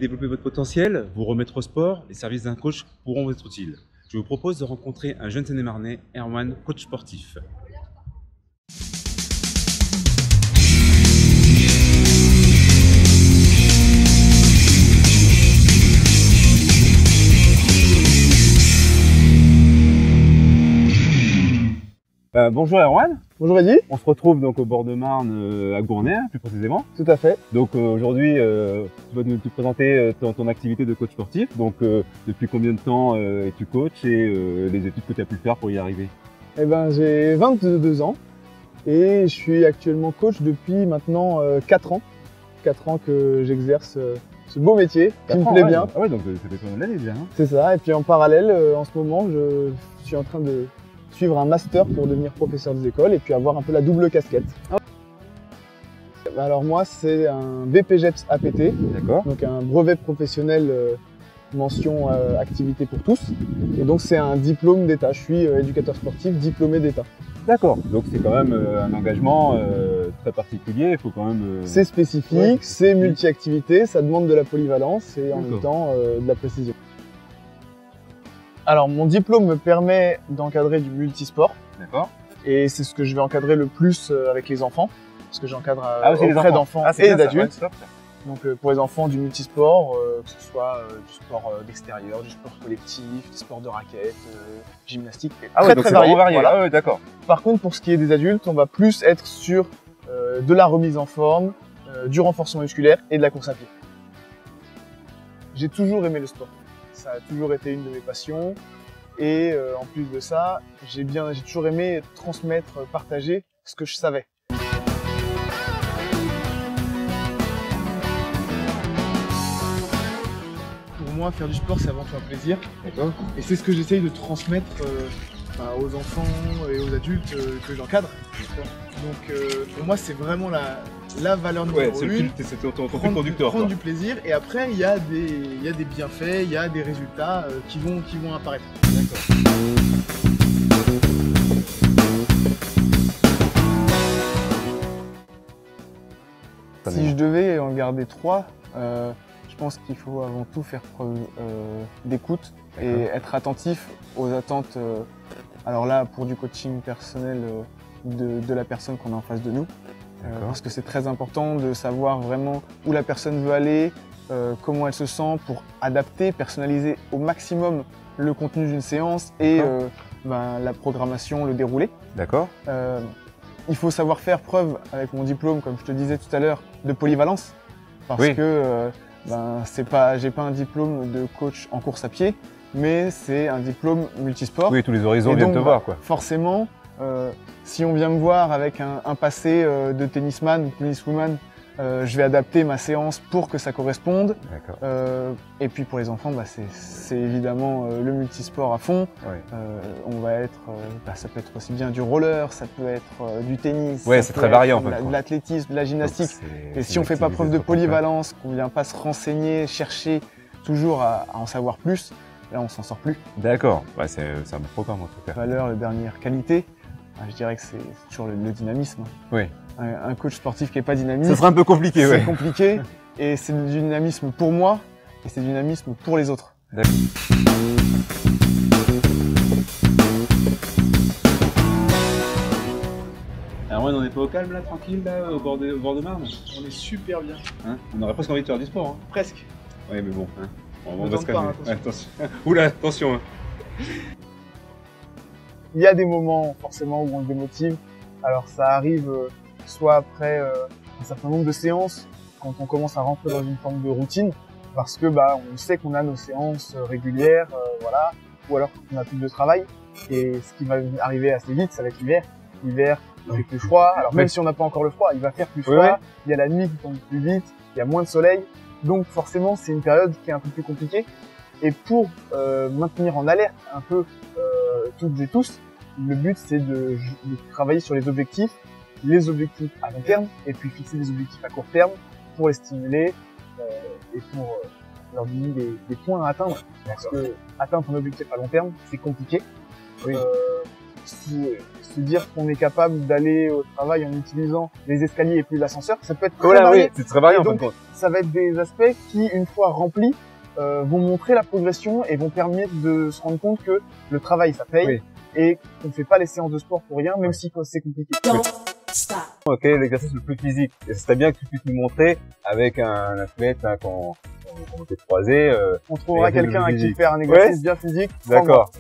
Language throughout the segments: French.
développer votre potentiel, vous remettre au sport, les services d'un coach pourront vous être utiles. Je vous propose de rencontrer un jeune Seine-et-Marnais, Erwan, coach sportif. Bonjour Erwan. Bonjour Eddy. On se retrouve donc au bord de Marne à Gournay, plus précisément. Tout à fait. Donc aujourd'hui, tu vas nous présenter ton activité de coach sportif. Donc depuis combien de temps es-tu coach et les études que tu as pu faire pour y arriver? Eh ben, j'ai 22 ans et je suis actuellement coach depuis maintenant 4 ans. 4 ans que j'exerce ce beau métier qui me plaît bien. Ah ouais, donc ça fait pas mal d'années déjà. Hein. C'est ça. Et puis en parallèle, en ce moment, je suis en train de suivre un master pour devenir professeur des écoles et puis avoir un peu la double casquette. Alors moi, c'est un BPJEPS APT, donc un brevet professionnel mention activité pour tous. Et donc c'est un diplôme d'État. Je suis éducateur sportif diplômé d'État. D'accord. Donc c'est quand même un engagement très particulier. Il faut quand même. C'est spécifique, c'est multi-activité, ça demande de la polyvalence et en même temps de la précision. Alors mon diplôme me permet d'encadrer du multisport. D'accord. Et c'est ce que je vais encadrer le plus avec les enfants, parce que j'encadre auprès d'enfants et d'adultes. Donc pour les enfants du multisport, que ce soit du sport d'extérieur, du sport collectif, du sport de raquettes, gymnastique, très varié. Voilà. Ah ouais, d'accord. Par contre, pour ce qui est des adultes, on va plus être sur de la remise en forme, du renforcement musculaire et de la course à pied. J'ai toujours aimé le sport. Ça a toujours été une de mes passions. Et en plus de ça, j'ai toujours aimé transmettre, partager ce que je savais. Pour moi, faire du sport, c'est avant tout un plaisir. Et c'est ce que j'essaye de transmettre aux enfants et aux adultes que j'encadre. Donc pour moi, c'est vraiment la valeur numéro une. C'est ton fil conducteur. Prendre du plaisir et après, il y a des bienfaits, il y a des résultats qui vont apparaître. Si je devais en garder 3, je pense qu'il faut avant tout faire preuve d'écoute et être attentif aux attentes. Alors là, pour du coaching personnel de la personne qu'on a en face de nous, parce que c'est très important de savoir vraiment où la personne veut aller, comment elle se sent pour adapter, personnaliser au maximum le contenu d'une séance et la programmation, le déroulé. D'accord. Il faut savoir faire preuve, avec mon diplôme, comme je te disais tout à l'heure, de polyvalence. Parce que j'ai pas un diplôme de coach en course à pied, mais c'est un diplôme multisport. Oui, tous les horizons viennent te voir, quoi. Forcément, si on vient me voir avec un passé de tennisman ou tenniswoman, je vais adapter ma séance pour que ça corresponde. Et puis pour les enfants, c'est évidemment le multisport à fond. On va être, ça peut être aussi bien du roller, ça peut être du tennis, c'est très varié en fait. De l'athlétisme, de la gymnastique. Et si on fait pas preuve de polyvalence, qu'on vient pas se renseigner, chercher toujours à en savoir plus, là on s'en sort plus. D'accord, c'est un bon programme en tout cas. Valeur, la dernière qualité, je dirais que c'est toujours le dynamisme. Oui. Un coach sportif qui n'est pas dynamique, ça sera un peu compliqué. C'est compliqué et c'est du dynamisme pour moi et c'est du dynamisme pour les autres. Alors on n'est pas au calme là, tranquille là, au bord de Marne? On est super bien. On aurait presque envie de faire du sport. Presque. Oui mais bon, on va se calmer. Attention. Oula, attention. Il y a des moments forcément où on se démotive. Alors ça arrive soit après un certain nombre de séances, quand on commence à rentrer dans une forme de routine, parce que on sait qu'on a nos séances régulières, ou alors qu'on a plus de travail. Et ce qui va arriver assez vite, ça va être l'hiver. L'hiver, il fait plus froid. Alors même si on n'a pas encore le froid, il va faire plus froid. Il y a la nuit qui tombe plus vite, il y a moins de soleil. Donc forcément, c'est une période qui est un peu plus compliquée. Et pour maintenir en alerte un peu toutes et tous, le but c'est de travailler sur les objectifs à long terme et puis fixer des objectifs à court terme pour les stimuler et pour leur donner des points à atteindre. Parce que atteindre un objectif à long terme, c'est compliqué. se dire qu'on est capable d'aller au travail en utilisant les escaliers et plus l'ascenseur, ça peut être très Voilà, varié. oui, c'est très varié Et en fin de donc, compte. ça va être des aspects qui, une fois remplis, vont montrer la progression et vont permettre de se rendre compte que le travail, ça paye, Oui. et qu'on ne fait pas les séances de sport pour rien, même si c'est compliqué. Quel est l'exercice le plus physique? Et ce serait bien que tu puisses nous montrer avec un athlète hein, qu'on s'est croisé. On trouvera exercice quelqu'un à qui physique. faire un exercice bien physique. D'accord.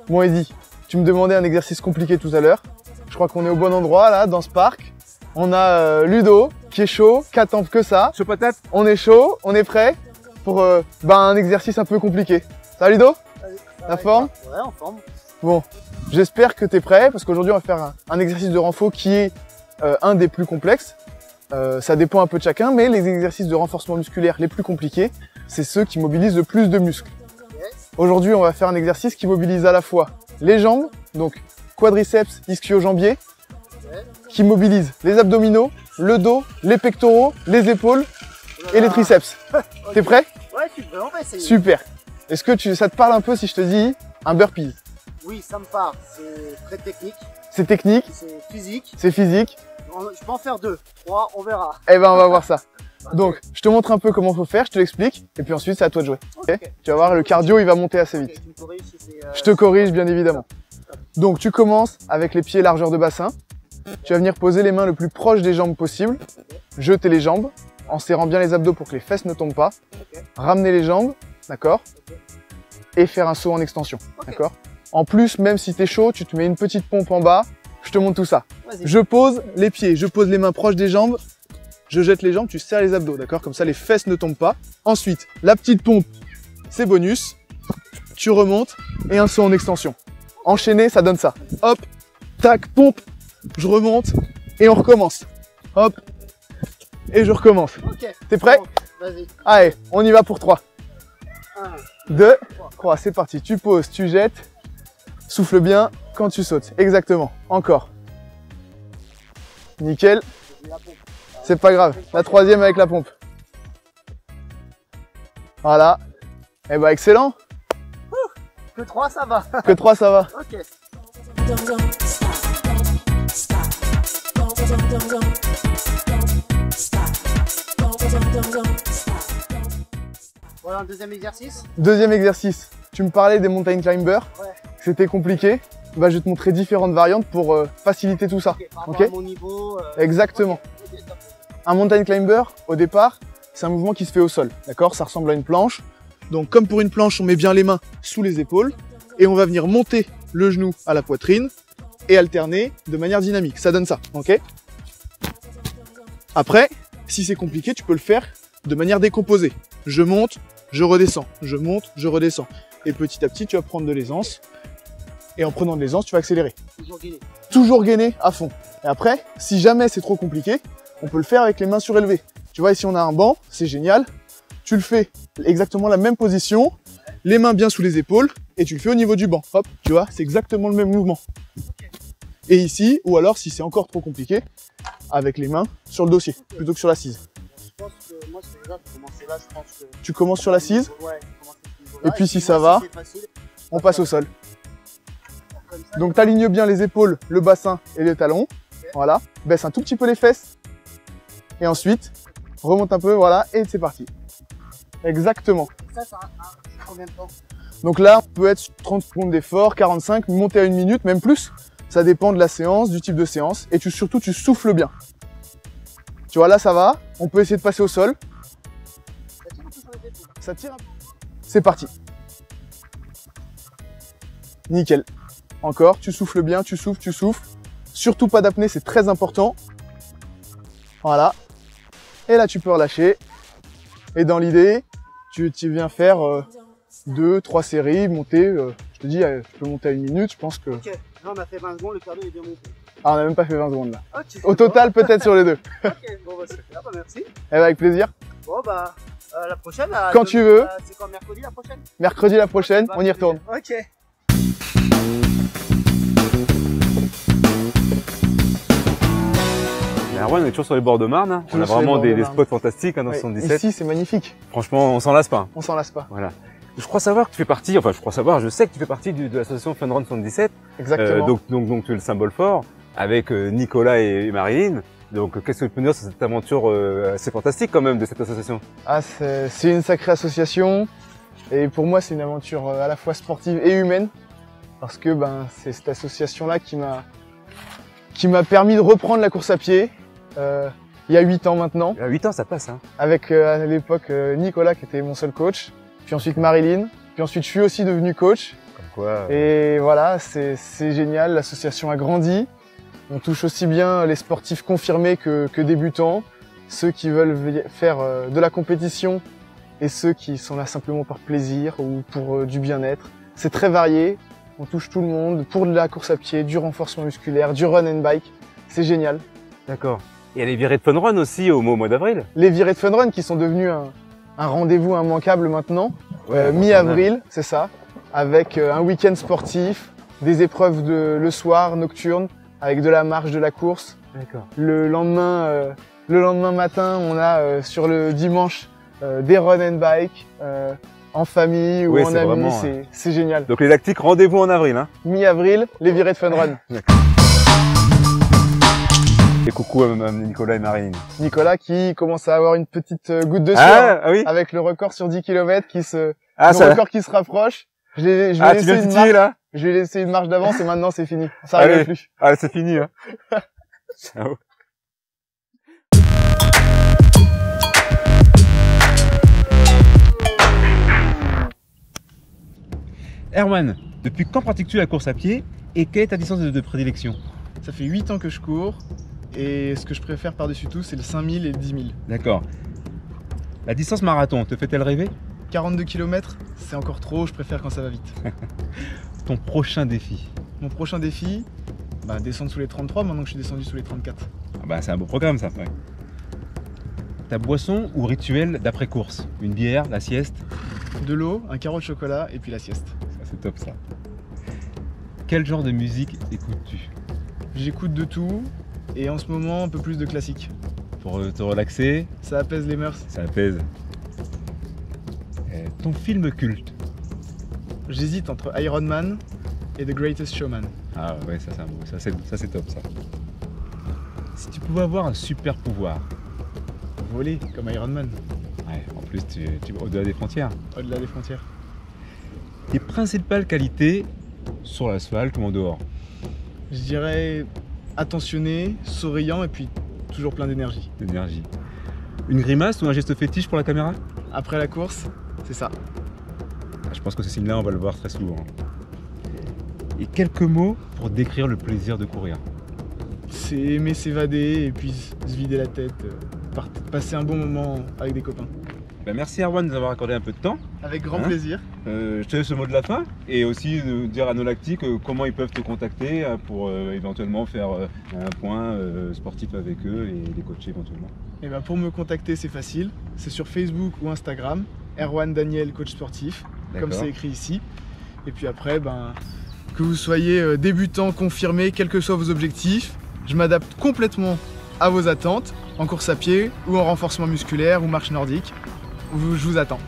Bon Eddy, tu me demandais un exercice compliqué tout à l'heure. Je crois qu'on est au bon endroit là, dans ce parc. On a Ludo qui est chaud, qui attend que ça. Chaud patate. On est chaud, on est prêt pour un exercice un peu compliqué. Ça va Ludo? La forme? Ouais, en forme. Bon, j'espère que tu es prêt parce qu'aujourd'hui on va faire un exercice de renfort qui est un des plus complexes. Ça dépend un peu de chacun, mais les exercices de renforcement musculaire les plus compliqués, c'est ceux qui mobilisent le plus de muscles. Aujourd'hui, on va faire un exercice qui mobilise à la fois les jambes, donc quadriceps, ischio-jambier, qui mobilise les abdominaux, le dos, les pectoraux, les épaules et les triceps. T'es prêt? Ouais, je suis prêt, on va essayer. Super. Est-ce que ça te parle un peu si je te dis un burpee? Oui, ça me parle. C'est très technique, C'est technique, c'est physique. c'est physique. Je peux en faire 2, 3, on verra. Eh ben, on va voir ça. Donc, je te montre un peu comment faut faire, je te l'explique, et puis ensuite, c'est à toi de jouer. Ok. Tu vas voir, le cordio, il va monter assez vite. Ok, tu me corriges si c'est, Je te corrige, bien évidemment. Donc, tu commences avec les pieds largeur de bassin. Tu vas venir poser les mains le plus proche des jambes possible. Jeter les jambes, en serrant bien les abdos pour que les fesses ne tombent pas. Ramener les jambes, d'accord? Et faire un saut en extension, d'accord? En plus, même si t'es chaud, tu te mets une petite pompe en bas. Je te montre tout ça. Vas-y. Je pose les pieds, je pose les mains proches des jambes. Je jette les jambes, tu serres les abdos, d'accord? Comme ça, les fesses ne tombent pas. Ensuite, la petite pompe, c'est bonus. Tu remontes et un saut en extension. Enchaîné, ça donne ça. Hop, tac, pompe, je remonte et on recommence. Hop, et je recommence. Ok. T'es prêt? Bon, vas-y. Allez, on y va pour 3. 1, 2, 3, c'est parti. Tu poses, tu jettes, souffle bien quand tu sautes. Exactement. Encore. Nickel. C'est pas grave. La troisième avec la pompe. Voilà. Eh ben excellent. que 3, ça va. Que 3, ça va. Ok. Voilà un deuxième exercice. Deuxième exercice. Tu me parlais des mountain climbers. Ouais. C'était compliqué. Bah, je vais te montrer différentes variantes pour faciliter tout ça. Ok. Par rapport Ok. à mon niveau. Exactement. Ok, top. Un mountain climber, au départ, c'est un mouvement qui se fait au sol. D'accord? Ça ressemble à une planche. Donc, comme pour une planche, on met bien les mains sous les épaules et on va venir monter le genou à la poitrine et alterner de manière dynamique. Ça donne ça. Ok? Après, si c'est compliqué, tu peux le faire de manière décomposée. Je monte, je redescends. Je monte, je redescends. Et petit à petit, tu vas prendre de l'aisance. Et en prenant de l'aisance, tu vas accélérer. Toujours gainé. Toujours gainer à fond. Et après, si jamais c'est trop compliqué, on peut le faire avec les mains surélevées. Tu vois, ici on a un banc, c'est génial. Tu le fais exactement la même position, les mains bien sous les épaules, et tu le fais au niveau du banc. Hop, tu vois, c'est exactement le même mouvement. Et ici, ou alors si c'est encore trop compliqué, avec les mains sur le dossier, plutôt que sur l'assise. Je pense que moi, c'est déjà pour commencer là, je pense que. Tu commences sur l'assise, Ouais, je commence à ce niveau-là. et puis si moi, ça va, c'est facile, on passe au sol. comme ça. Donc t'alignes bien les épaules, le bassin et les talons. Voilà. Baisse un tout petit peu les fesses. Et ensuite, remonte un peu, voilà, et c'est parti. Exactement. Ça combien de temps? Donc là, on peut être sur 30 secondes d'effort, 45, monter à 1 minute, même plus. Ça dépend de la séance, du type de séance. Et surtout, tu souffles bien. Tu vois, là, ça va. On peut essayer de passer au sol. Ça tire un peu sur les épaules. Ça tire un peu. C'est parti. Nickel. Encore, tu souffles bien, tu souffles, tu souffles. Surtout pas d'apnée, c'est très important. Voilà. Et là, tu peux relâcher. Et dans l'idée, tu viens faire 2-3 séries, monter. Je te dis, je peux monter à 1 minute, je pense que... Ok, là on a fait 20 secondes, le cardio est bien monté. Ah, on n'a même pas fait 20 secondes là. Ok. Au total, peut-être sur les deux. Ok, bon bah super, bah merci. Eh ben, avec plaisir. Bon bah, la prochaine. Quand tu veux. C'est quand mercredi la prochaine? Mercredi la prochaine, Bah, on y retourne. Ok. Mais Erwan, on est toujours sur les bords de Marne. Hein. On a Toujours sur les vraiment bords de des Marne. spots fantastiques hein, dans Ouais, 77. ici, c'est magnifique. Franchement, on s'en lasse pas. On s'en lasse pas. Voilà. Je crois savoir que tu fais partie, je sais que tu fais partie de l'association Fun Run 77. Exactement. Donc tu es le symbole fort avec Nicolas et Marilyn. Donc qu'est-ce que tu peux nous dire sur cette aventure assez fantastique quand même de cette association? Ah, c'est une sacrée association. Et pour moi, c'est une aventure à la fois sportive et humaine. Parce que c'est cette association-là qui m'a permis de reprendre la course à pied. Il y a 8 ans maintenant. Il y a 8 ans, ça passe, hein. Avec à l'époque Nicolas qui était mon seul coach. Puis ensuite Marilyn. Puis ensuite je suis aussi devenu coach. Comme quoi. Et voilà, c'est génial. L'association a grandi. On touche aussi bien les sportifs confirmés que débutants. Ceux qui veulent faire de la compétition et ceux qui sont là simplement par plaisir ou pour du bien-être. C'est très varié. On touche tout le monde pour de la course à pied, du renforcement musculaire, du run and bike. C'est génial. D'accord. Il y a les virées de Fun Run aussi au mois d'avril. Les virées de Fun Run qui sont devenues un rendez-vous immanquable maintenant. Mi-avril, c'est ça. Avec un week-end sportif, des épreuves le soir, nocturnes, avec de la marche, de la course. D'accord. Le lendemain matin, on a sur le dimanche des run and bike en famille ou en amis. C'est génial. Donc les lactiques, rendez-vous en avril, hein. Mi-avril, les virées de Fun Run. Et coucou à Nicolas et Marilyn. Nicolas qui commence à avoir une petite goutte de sueur oui. avec le record sur 10 km record qui se rapproche. Je vais lui laisser une marche d'avance et maintenant c'est fini. Ça arrive plus. Allez, c'est fini, hein. Ciao. Erwan, depuis quand pratiques-tu la course à pied et quelle est ta distance de prédilection? Ça fait 8 ans que je cours et ce que je préfère par-dessus tout, c'est le 5000 et le 10 000. D'accord. La distance marathon, te fait-elle rêver? 42 km, c'est encore trop, je préfère quand ça va vite. Ton prochain défi? Mon prochain défi, descendre sous les 33 maintenant que je suis descendu sous les 34. C'est un beau programme ça. Ouais. Ta boisson ou rituel d'après-course? Une bière, la sieste? De l'eau, un carreau de chocolat et puis la sieste. Ça c'est top ça. Quel genre de musique écoutes-tu? J'écoute de tout et en ce moment un peu plus de classique. Pour te relaxer? Ça apaise les mœurs. Ça apaise. Ton film culte? J'hésite entre Iron Man et The Greatest Showman. Ah ouais, ça c'est top ça. Si tu pouvais avoir un super pouvoir? Voler comme Iron Man. Ouais, en plus tu au-delà des frontières. Au-delà des frontières. Tes principales qualités sur l'asphalte ou en dehors? Je dirais attentionné, souriant et puis toujours plein d'énergie. D'énergie. Une grimace ou un geste fétiche pour la caméra? Après la course, c'est ça. Je pense que ce signe-là, on va le voir très souvent. Et quelques mots pour décrire le plaisir de courir? C'est aimer s'évader et puis se vider la tête, passer un bon moment avec des copains. Merci Erwan de nous avoir accordé un peu de temps. Avec grand plaisir. Je te laisse le mot de la fin et aussi de dire à nos lactiques comment ils peuvent te contacter pour éventuellement faire un point sportif avec eux et les coacher éventuellement. Et pour me contacter, c'est facile. C'est sur Facebook ou Instagram, Erwan Daniel, coach sportif, comme c'est écrit ici. Et puis après, que vous soyez débutant, confirmé, quels que soient vos objectifs, je m'adapte complètement à vos attentes, en course à pied ou en renforcement musculaire ou marche nordique. Je vous attends.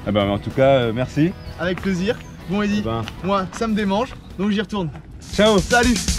En tout cas, merci. Avec plaisir. Bon Eddy, moi ça me démange, donc j'y retourne. Ciao. Salut.